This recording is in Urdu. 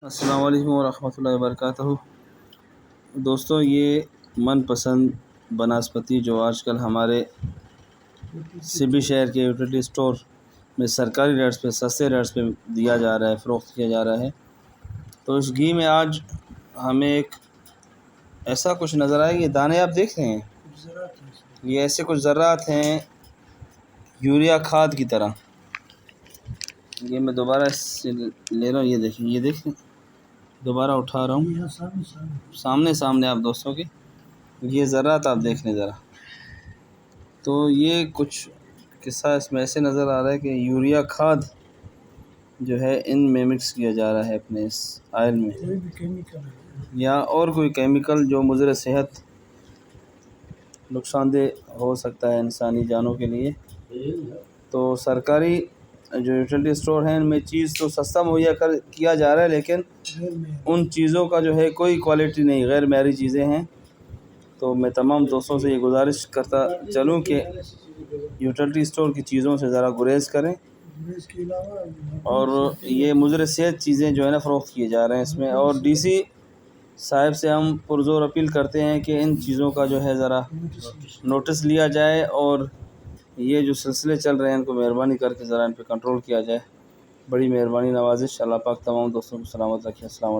السلام علیکم ورحمۃ اللہ وبرکاتہ۔ دوستوں، یہ من پسند بناسپتی جو آج کل ہمارے سبی شہر کے یوٹیلیٹی اسٹور میں سرکاری ریٹس پہ سستے ریٹس پہ دیا جا رہا ہے، فروخت کیا جا رہا ہے، تو اس گھی میں آج ہمیں ایک ایسا کچھ نظر آئے. یہ دانے آپ دیکھ رہے ہیں، یہ ایسے کچھ ذرات ہیں یوریا کھاد کی طرح. یہ میں دوبارہ اس سے لے رہا ہوں، یہ دیکھیں دوبارہ اٹھا رہا ہوں سامنے آپ دوستوں کے. یہ ذرات آپ دیکھ لیں ذرا، تو یہ کچھ قصہ اس میں ایسے نظر آ رہا ہے کہ یوریا کھاد جو ہے ان میں مکس کیا جا رہا ہے اپنے اس آئل میں، یا اور کوئی کیمیکل جو مضر صحت نقصان دہ ہو سکتا ہے انسانی جانوں کے لیے. تو سرکاری جو یوٹیلیٹی اسٹور ہیں ان میں چیز تو سستا مہیا کیا جا رہا ہے، لیکن ان چیزوں کا جو ہے کوئی کوالٹی نہیں، غیر معیاری چیزیں ہیں. تو میں تمام دوستوں سے یہ گزارش کرتا چلوں کہ یوٹیلیٹی اسٹور کی چیزوں سے ذرا گریز کریں، اور یہ مضر صحت چیزیں جو ہے نا فروخت کیے جا رہے ہیں اس میں. اور ڈی سی صاحب سے ہم پرزور اپیل کرتے ہیں کہ ان چیزوں کا جو ہے ذرا نوٹس لیا جائے، اور یہ جو سلسلے چل رہے ہیں ان کو مہربانی کر کے ذرا ان پہ کنٹرول کیا جائے. بڑی مہربانی نوازش. اللہ پاک تمام دوستوں کو سلامت رکھے. السلام علیکم.